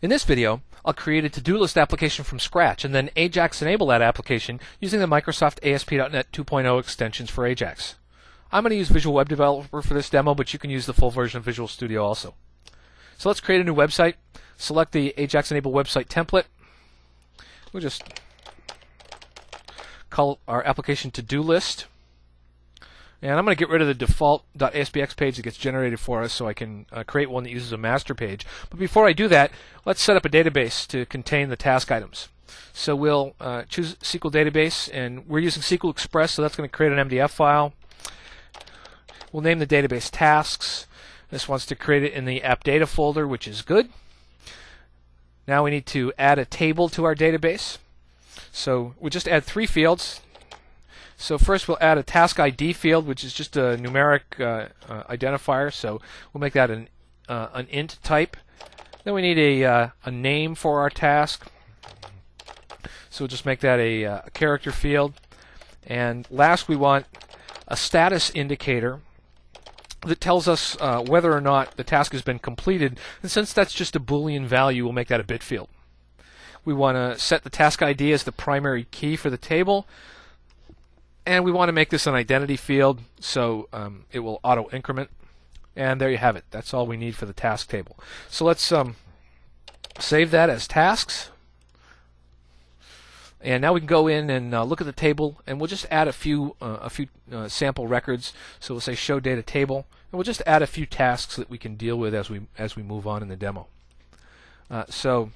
In this video, I'll create a to-do list application from scratch and then Ajax enable that application using the Microsoft ASP.NET 2.0 extensions for Ajax. I'm going to use Visual Web Developer for this demo, but you can use the full version of Visual Studio also. So let's create a new website. Select the Ajax enable website template. We'll just call our application to-do list. And I'm going to get rid of the default .aspx page that gets generated for us so I can create one that uses a master page. But before I do that, let's set up a database to contain the task items. So we'll choose SQL database, and we're using SQL Express, so that's going to create an MDF file. We'll name the database tasks. This wants to create it in the app data folder, which is good. Now we need to add a table to our database. So we'll just add 3 fields. So first we'll add a task ID field, which is just a numeric identifier. So we'll make that an int type. Then we need a name for our task. So we'll just make that a character field. And last we want a status indicator that tells us whether or not the task has been completed. And since that's just a Boolean value, we'll make that a bit field. We want to set the task ID as the primary key for the table. And we want to make this an identity field, so it will auto-increment. And there you have it. That's all we need for the task table. So let's save that as tasks. And now we can go in and look at the table, and we'll just add a few sample records. So we'll say show data table, and we'll just add a few tasks that we can deal with as we move on in the demo. So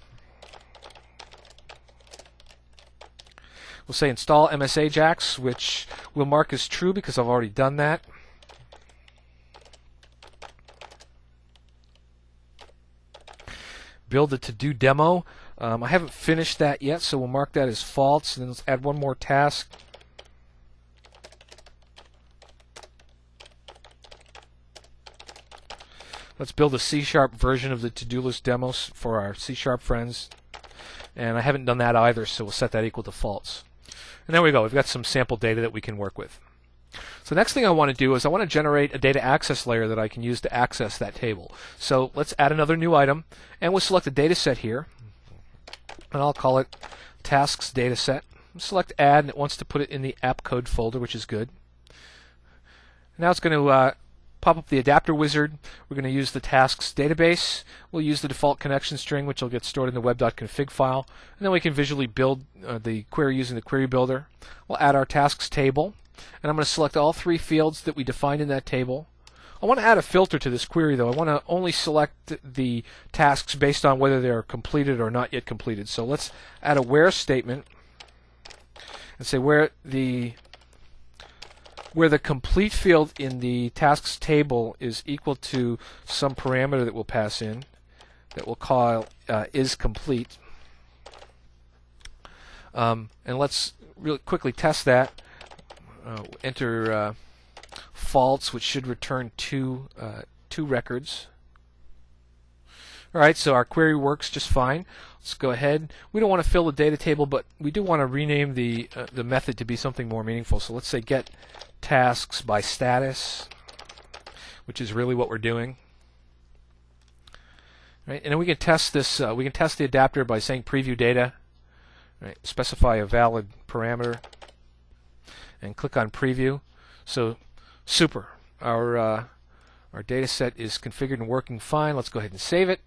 we'll say install MS Ajax, which we'll mark as true because I've already done that. Build a to-do demo. I haven't finished that yet, so we'll mark that as false. And then let's add one more task. Let's build a C# version of the to-do list demos for our C# friends. And I haven't done that either, so we'll set that equal to false. And there we go. We've got some sample data that we can work with. So the next thing I want to do is I want to generate a data access layer that I can use to access that table. So let's add another new item, and we'll select the data set here. And I'll call it tasks data set. Select add, and it wants to put it in the app code folder, which is good. Now it's going to pop up the adapter wizard. We're going to use the tasks database. We'll use the default connection string, which will get stored in the web.config file. And then we can visually build the query using the query builder. We'll add our tasks table. And I'm going to select all 3 fields that we defined in that table. I want to add a filter to this query, though. I want to only select the tasks based on whether they're completed or not yet completed. So let's add a where statement and say where the complete field in the tasks table is equal to some parameter that we'll pass in that we'll call is complete. And let's really quickly test that. Enter false, which should return two records. Alright, so our query works just fine. Let's go ahead. We don't want to fill the data table, but we do want to rename the method to be something more meaningful. So let's say get tasks by status, which is really what we're doing. Right, and then we can test this. We can test the adapter by saying preview data. Right, specify a valid parameter, and click on preview. So super. Our data set is configured and working fine. Let's go ahead and save it.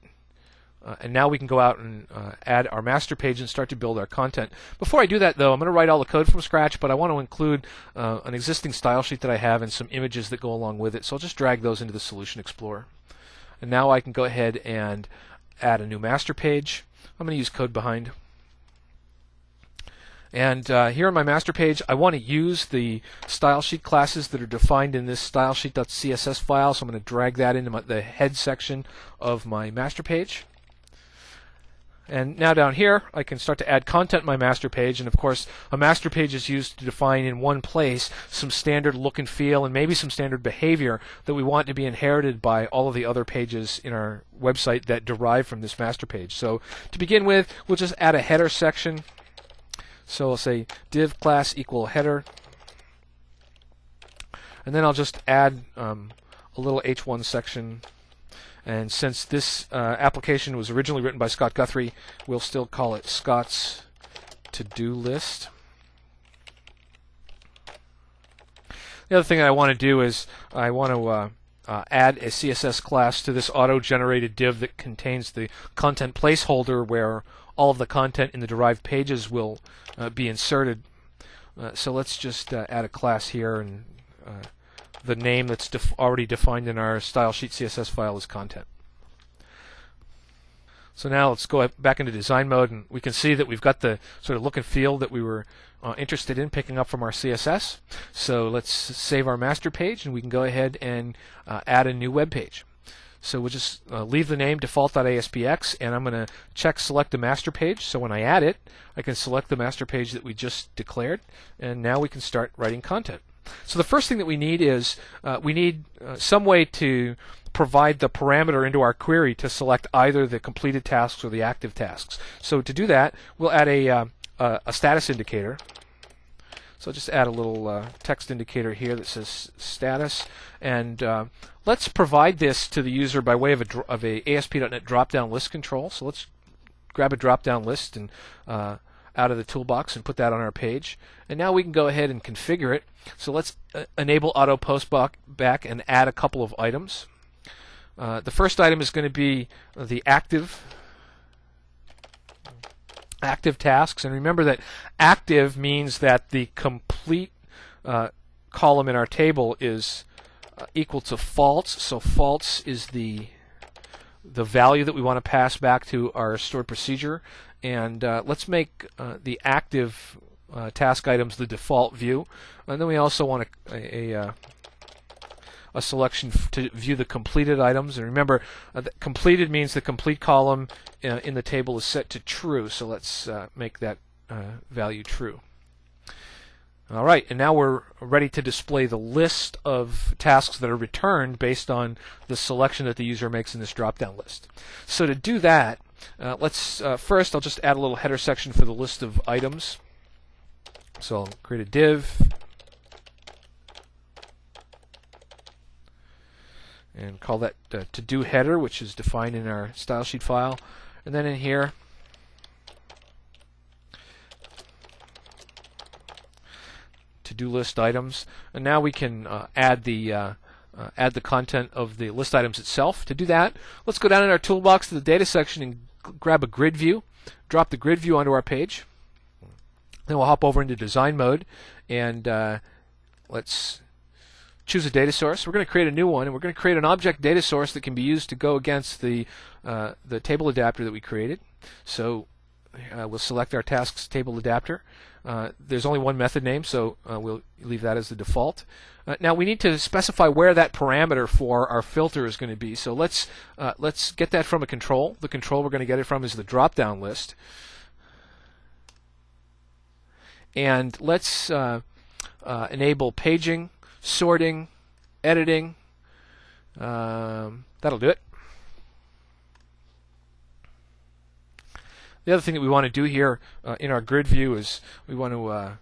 And now we can go out and add our master page and start to build our content. Before I do that, though, I'm going to write all the code from scratch, but I want to include an existing style sheet that I have and some images that go along with it. So I'll just drag those into the Solution Explorer. And now I can go ahead and add a new master page. I'm going to use code behind. And here on my master page, I want to use the style sheet classes that are defined in this stylesheet.css file. So I'm going to drag that into the head section of my master page. And now down here, I can start to add content in my master page. And of course, a master page is used to define in one place some standard look and feel and maybe some standard behavior that we want to be inherited by all of the other pages in our website that derive from this master page. So to begin with, we'll just add a header section. So I'll say div class equal header. And then I'll just add a little h1 section. And since this application was originally written by Scott Guthrie, we'll still call it Scott's to-do list. The other thing I want to do is I want to add a CSS class to this auto-generated div that contains the content placeholder where all of the content in the derived pages will be inserted. So let's just add a class here, and the name that's already defined in our style sheet CSS file is content. So now let's go back into design mode, and we can see that we've got the sort of look and feel that we were interested in picking up from our CSS. So let's save our master page, and we can go ahead and add a new web page. So we'll just leave the name default.aspx, and I'm going to check select the master page. So when I add it, I can select the master page that we just declared, and now we can start writing content. So the first thing that we need is some way to provide the parameter into our query to select either the completed tasks or the active tasks. So to do that, we'll add a status indicator. So I'll just add a little text indicator here that says status, and let's provide this to the user by way of a ASP.NET drop-down list control. So let's grab a drop-down list and out of the toolbox and put that on our page. And now we can go ahead and configure it. So let's enable auto post back and add a couple of items. The first item is going to be the active tasks, and remember that active means that the complete column in our table is equal to false. So false is the value that we want to pass back to our stored procedure, and let's make the active task items the default view, and then we also want a selection to view the completed items. And remember, completed means the complete column in the table is set to true, so let's make that value true. All right, and now we're ready to display the list of tasks that are returned based on the selection that the user makes in this drop-down list. So to do that, first I'll just add a little header section for the list of items. So I'll create a div and call that to-do header, which is defined in our style sheet file. And then in here, to-do list items. And now we can add the content of the list items itself. To do that, let's go down in our toolbox to the data section and grab a grid view, drop the grid view onto our page. Then we'll hop over into design mode, and let's choose a data source. We're going to create a new one, and we're going to create an object data source that can be used to go against the table adapter that we created. So we'll select our tasks table adapter. There's only one method name, so we'll leave that as the default. Now we need to specify where that parameter for our filter is going to be. So let's get that from a control. The control we're going to get it from is the drop-down list. And let's enable paging, sorting, editing. That'll do it. The other thing that we want to do here in our grid view is we want to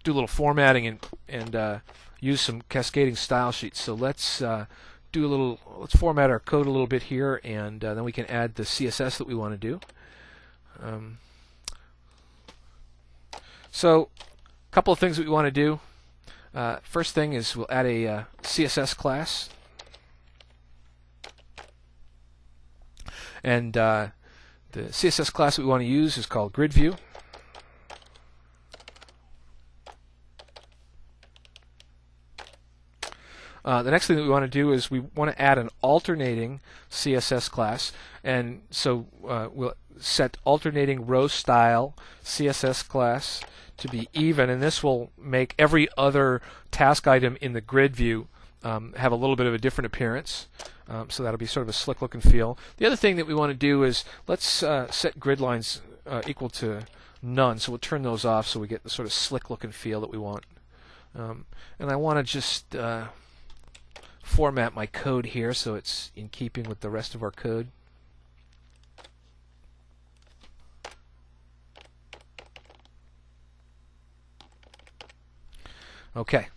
do a little formatting and use some cascading style sheets. So let's format our code a little bit here, and then we can add the CSS that we want to do. So a couple of things that we want to do. First thing is we'll add a CSS class, and the CSS class that we want to use is called grid view. The next thing that we want to do is we want to add an alternating CSS class, and so we'll set alternating row style CSS class to be even, and this will make every other task item in the grid view have a little bit of a different appearance. So that'll be sort of a slick look and feel. The other thing that we want to do is let's set grid lines equal to none. So we'll turn those off so we get the sort of slick look and feel that we want. And I want to just format my code here so it's in keeping with the rest of our code. Okay.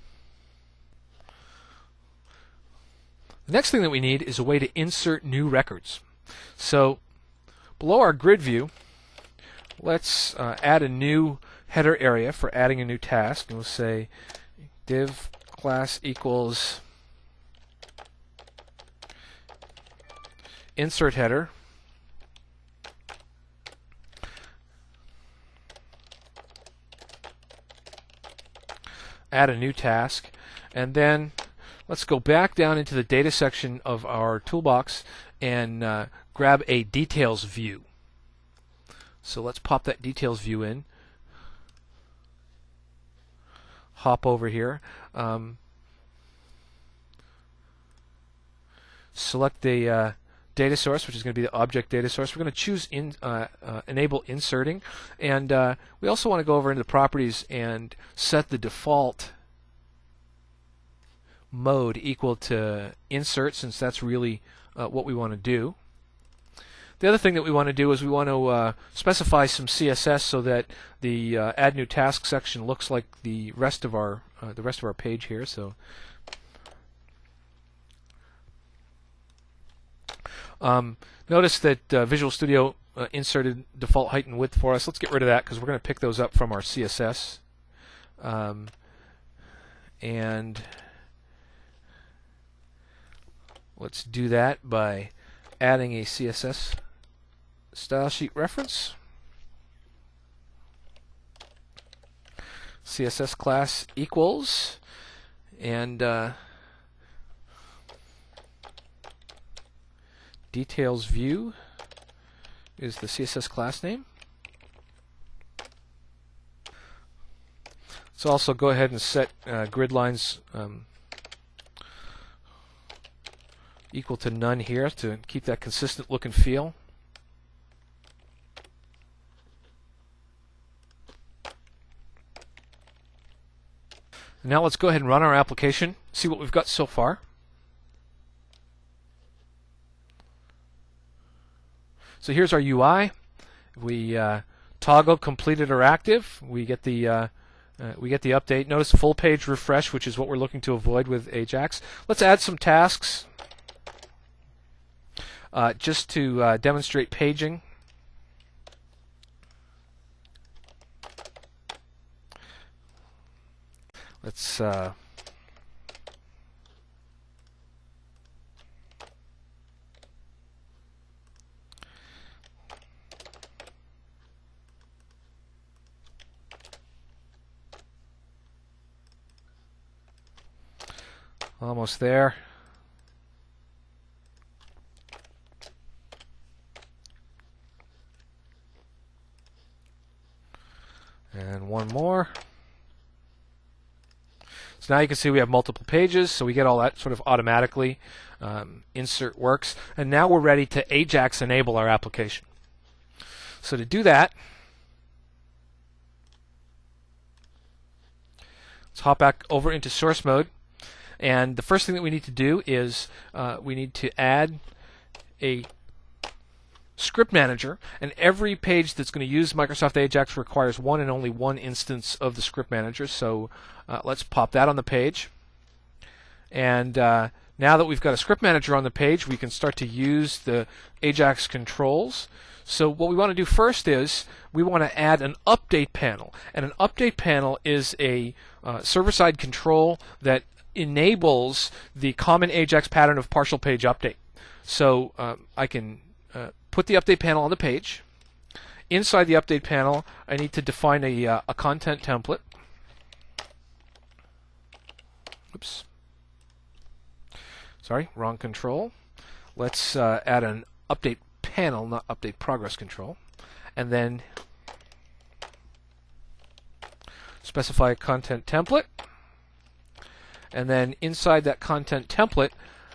The The next thing that we need is a way to insert new records. So below our grid view, let's add a new header area for adding a new task, and we'll say div class equals insert header, add a new task, and then let's go back down into the data section of our toolbox and grab a details view. So let's pop that details view in. Hop over here. Select the data source, which is going to be the object data source. We're going to choose enable inserting, and we also want to go over into the properties and set the default mode equal to insert, since that's really what we want to do. The other thing that we want to do is we want to specify some CSS so that the add new task section looks like the rest of our page here. So notice that Visual Studio inserted default height and width for us. Let's get rid of that because we're going to pick those up from our CSS. And let's do that by adding a CSS style sheet reference. CSS class equals, and details view is the CSS class name. Let's also go ahead and set grid lines equal to none here to keep that consistent look and feel. Now let's go ahead and run our application, see what we've got so far. So here's our UI. We toggle completed or active. We get the update. Notice full page refresh, which is what we're looking to avoid with Ajax. Let's add some tasks just to demonstrate paging. Let's almost there. And one more. So now you can see we have multiple pages, so we get all that sort of automatically. Insert works, and now we're ready to Ajax enable our application. So to do that, let's hop back over into source mode, and the first thing that we need to do is we need to add a script manager, and every page that's going to use Microsoft Ajax requires one and only one instance of the script manager. So let's pop that on the page, and now that we've got a script manager on the page, we can start to use the Ajax controls. So what we want to do first is we want to add an update panel, and an update panel is a server-side control that enables the common Ajax pattern of partial page update. So I can put the update panel on the page. Inside the update panel, I need to define a content template. Oops. Sorry, wrong control. Let's add an update panel, not update progress control. And then specify a content template. And then inside that content template,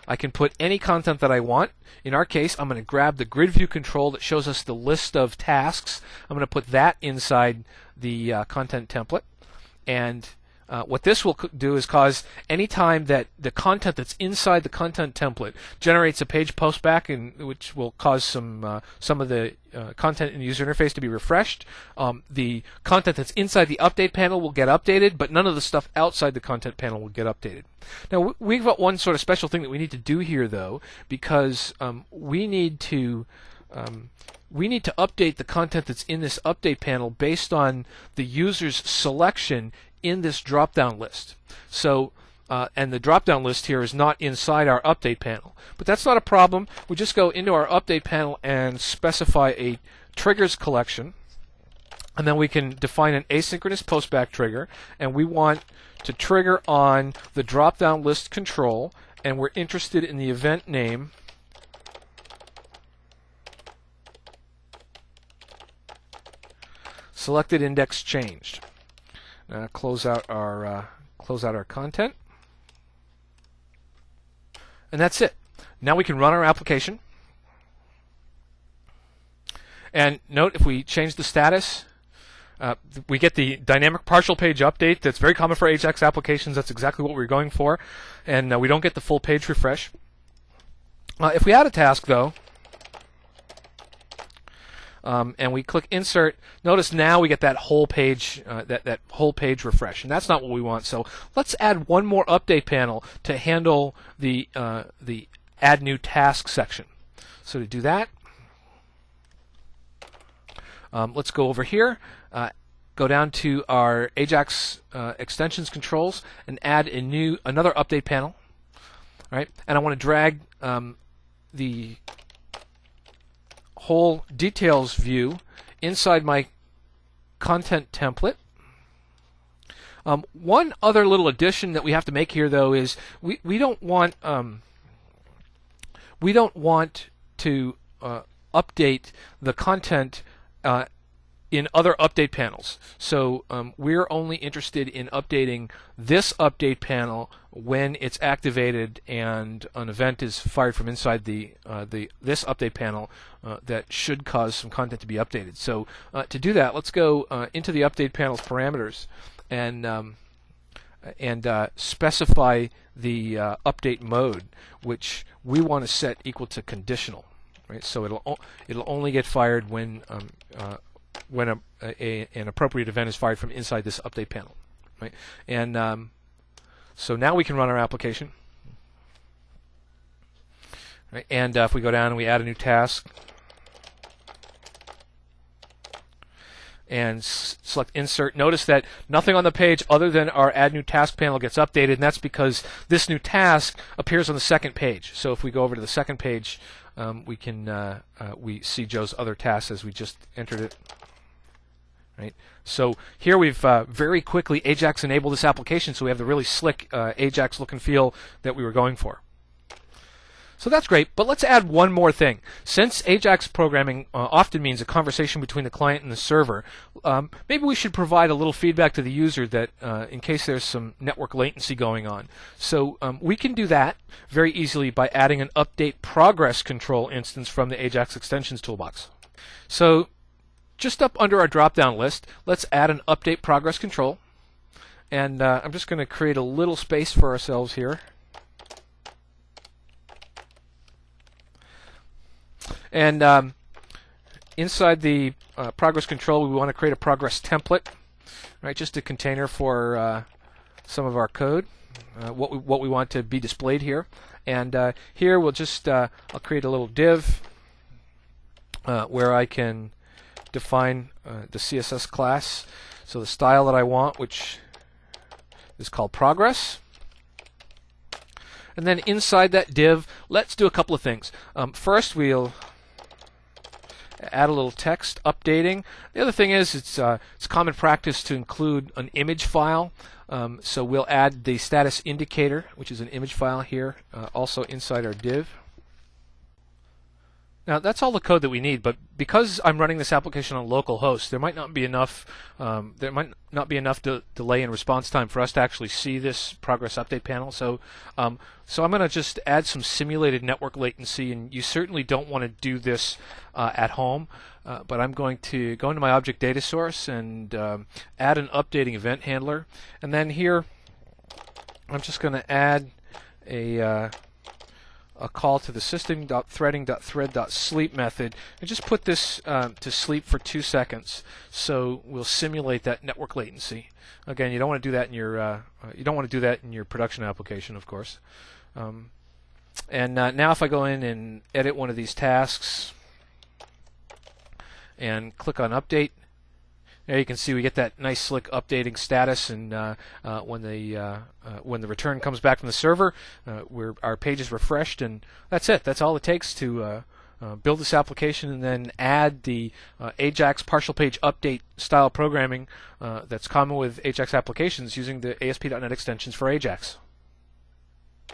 I can put any content that I want. In our case, I'm going to grab the grid view control that shows us the list of tasks. I'm going to put that inside the content template. And What this will do is cause any time that the content that's inside the content template generates a page postback, which will cause some of the content in the user interface to be refreshed. The content that's inside the update panel will get updated, but none of the stuff outside the content panel will get updated. Now we've got one sort of special thing that we need to do here, though, because we need to update the content that's in this update panel based on the user's selection in this drop-down list. So, and the drop-down list here is not inside our update panel. But that's not a problem. We just go into our update panel and specify a triggers collection. And then we can define an asynchronous postback trigger. And we want to trigger on the drop-down list control. And we're interested in the event name selected index changed. Close out our content, and that's it. Now we can run our application. And note, if we change the status, we get the dynamic partial page update. That's very common for Ajax applications. That's exactly what we're going for, and we don't get the full page refresh. If we add a task, though, and we click Insert, notice now we get that whole page, that whole page refresh, and that's not what we want. So let's add one more update panel to handle the Add New Task section. So to do that, let's go over here, go down to our Ajax extensions controls, and add another update panel. All right, and I want to drag the whole details view inside my content template. One other little addition that we have to make here, though, is we don't want to update the content in other update panels. So we're only interested in updating this update panel when it's activated and an event is fired from inside this update panel that should cause some content to be updated. So to do that, let's go into the update panel's parameters and specify the update mode, which we want to set equal to conditional. Right? So it'll only get fired when an appropriate event is fired from inside this update panel. Right? And so now we can run our application. Right? And if we go down and we add a new task and select Insert, notice that nothing on the page other than our Add New Task panel gets updated, and that's because this new task appears on the second page. So if we go over to the second page, we see Joe's other task as we just entered it. Right. So here we've very quickly Ajax enabled this application, so we have the really slick Ajax look and feel that we were going for. So that's great, but let's add one more thing. Since Ajax programming often means a conversation between the client and the server, maybe we should provide a little feedback to the user that in case there's some network latency going on. So we can do that very easily by adding an update progress control instance from the Ajax extensions toolbox. So just up under our drop-down list, let's add an update progress control. And I'm just going to create a little space for ourselves here. And inside the progress control, we want to create a progress template, right? Just a container for some of our code, what we want to be displayed here. And here we'll just I'll create a little div where I can define the CSS class. So the style that I want, which is called progress. And then inside that div, let's do a couple of things. First, we'll add a little text updating. The other thing is it's common practice to include an image file. So we'll add the status indicator, which is an image file here, also inside our div. Now that's all the code that we need, but because I'm running this application on local host, there might not be enough delay in response time for us to actually see this progress update panel. So I'm going to just add some simulated network latency, and you certainly don't want to do this at home. but I'm going to go into my object data source and add an updating event handler, and then here I'm just going to add a call to the system.threading.thread.sleep method, and just put this to sleep for 2 seconds. So we'll simulate that network latency. Again, you don't want to do that in your production application, of course. And now if I go in and edit one of these tasks and click on update, there you can see we get that nice slick updating status, and when the return comes back from the server, our page is refreshed, and that's it. That's all it takes to build this application and then add the Ajax partial page update style programming that's common with Ajax applications using the ASP.NET extensions for Ajax.